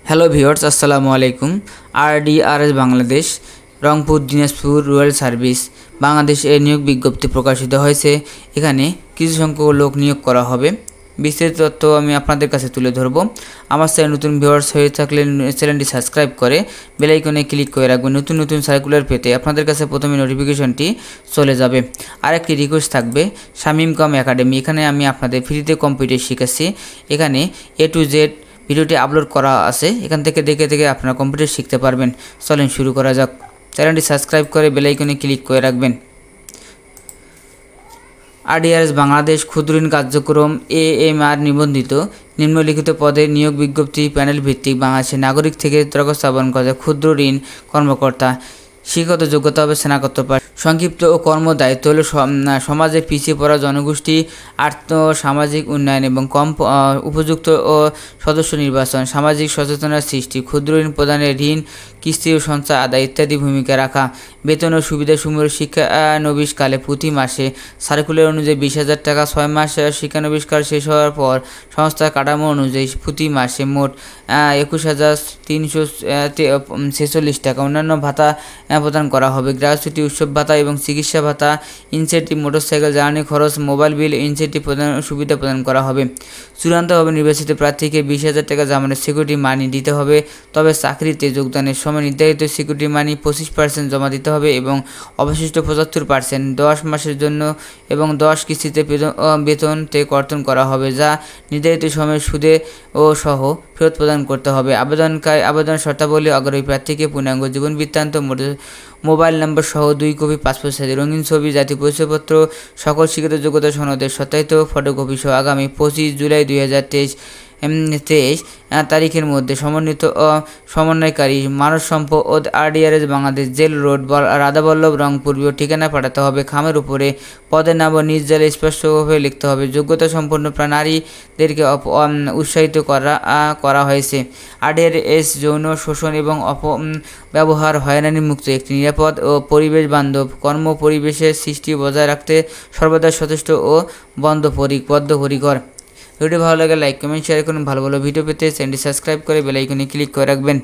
Hello viewers, আসসালামু আলাইকুম। RDRS Bangladesh Rangpur Dinajpur royal service Bangladesh এর নিয়োগ বিজ্ঞপ্তি প্রকাশিত হয়েছে। এখানে কিছু সংখ্যক লোক নিয়োগ করা হবে। বিস্তারিত তথ্য আমি আপনাদের কাছে তুলে ধরব। আমার চ্যানেল নতুন ভিউয়ার্স হয়ে থাকলে চ্যানেলটি সাবস্ক্রাইব করে বেল আইকনে ক্লিক করে রাখবেন। নতুন নতুন সার্কুলার পেতে আপনাদের কাছে প্রথমে নোটিফিকেশনটি চলে যাবে। আরেকটি রিকোয়েস্ট থাকবে, শামিম একাডেমি, এখানে আমি আপনাদের ফ্রিতে কম্পিউটার শিখাচ্ছি। এখানে A to Z ভিডিওটি আপলোড করা আছে, এখান থেকে দেখে আপনারা কম্পিউটার শিখতে পারবেন। চলেন শুরু করা যাক। চ্যানেলটি সাবস্ক্রাইব করে বেল আইকনে ক্লিক করে রাখবেন। RDRS বাংলাদেশ ক্ষুদ্র ঋণ কার্যক্রম AMR নিবন্ধিত নিম্নলিখিত পদে নিয়োগ বিজ্ঞপ্তি প্যানেল ভিত্তিক বাংলাদেশের নাগরিক থেকে দরখাস্ত আহ্বান করে ক্ষুদ্র ঋণ কর্মকর্তা। শিক্ষাগত যোগ্যতা হবে স্নাতকোত্তর পাস। সংক্ষিপ্ত ও কর্মদায়িত্ব হল সমাজে পিছিয়ে পড়া জনগোষ্ঠী আর্থ সামাজিক উন্নয়ন এবং কম উপযুক্ত ও সদস্য নির্বাচন, সামাজিক সচেতনতা সৃষ্টি, ক্ষুদ্র ঋণ প্রদানে ঋণ কিস্তি ও সঞ্চয় আদায় ইত্যাদি ভূমিকা রাখা। বেতন ও সুবিধাসমূহ শিক্ষানবিশকালে প্রতি মাসে সার্কুলার অনুযায়ী 20,000 টাকা, 6 মাস শিক্ষানবিশকাল শেষ হওয়ার পর সংস্থার কাঠামো অনুযায়ী প্রতি মাসে মোট 21,346 টাকা। অন্যান্য ভাতা প্রদান করা হবে। গ্রাচুইটি, উৎসব ভাতা এবং চিকিৎসা ভাতা, ইনসেন্টিভ, মোটরসাইকেল জ্বালানি খরচ, মোবাইল বিল ইনসেন্টিভ সুবিধা প্রদান করা হবে। চূড়ান্তভাবে নির্বাচিত প্রার্থীকে 20,000 টাকা জামানত সিকিউরিটি মানি দিতে হবে। তবে চাকরিতে যোগদানের সময় নির্ধারিত সিকিউরিটি মানি 25% জমা দিতে হবে এবং অবশিষ্ট 75% 10 মাসের জন্য এবং 10 কিস্তিতে বেতন কর্তন করা হবে, যা নির্ধারিত সময়ে সুদে ও সহ ফেরত প্রদান করতে হবে। আবেদন শর্তাবলী: আগ্রহী প্রার্থীকে পূর্ণাঙ্গ জীবন বৃত্তান্ত, মোবাইল নম্বর সহ 2 কপি পাসপোর্ট সাইজের রঙিন ছবি, জাতীয় পরিচয়পত্র, সকল শিক্ষিত যোগ্যতা সনদের সত্যায়িত ফটোকপি সহ আগামী 25 জুলাই 2023 তারিখের মধ্যে সমন্বয়কারী মানব সম্পদ RDRS Bangladesh, jail road, Radhaballav, Rangpur ঠিকানা পাঠাতে হবে। খামের উপরে পদের নাম নিজ জেলায় স্পষ্টভাবে লিখতে হবে। যোগ্যতা সম্পন্ন নারীদেরকে উৎসাহিত করা হয়েছে। RDRS যৌন শোষণ এবং অপব্যবহার হয়রানি মুক্ত একটি নিরাপদ ও পরিবেশ বান্ধব কর্ম পরিবেশের সৃষ্টি বজায় রাখতে সর্বদা সচেষ্ট ও বদ্ধপরিকর। ভিডিও ভালো লাগে লাইক কমেন্ট শেয়ার করুন। ভালো ভিডিও পেতে চ্যানেলটি সাবস্ক্রাইব করে বেল আইকনে ক্লিক করে রাখবেন।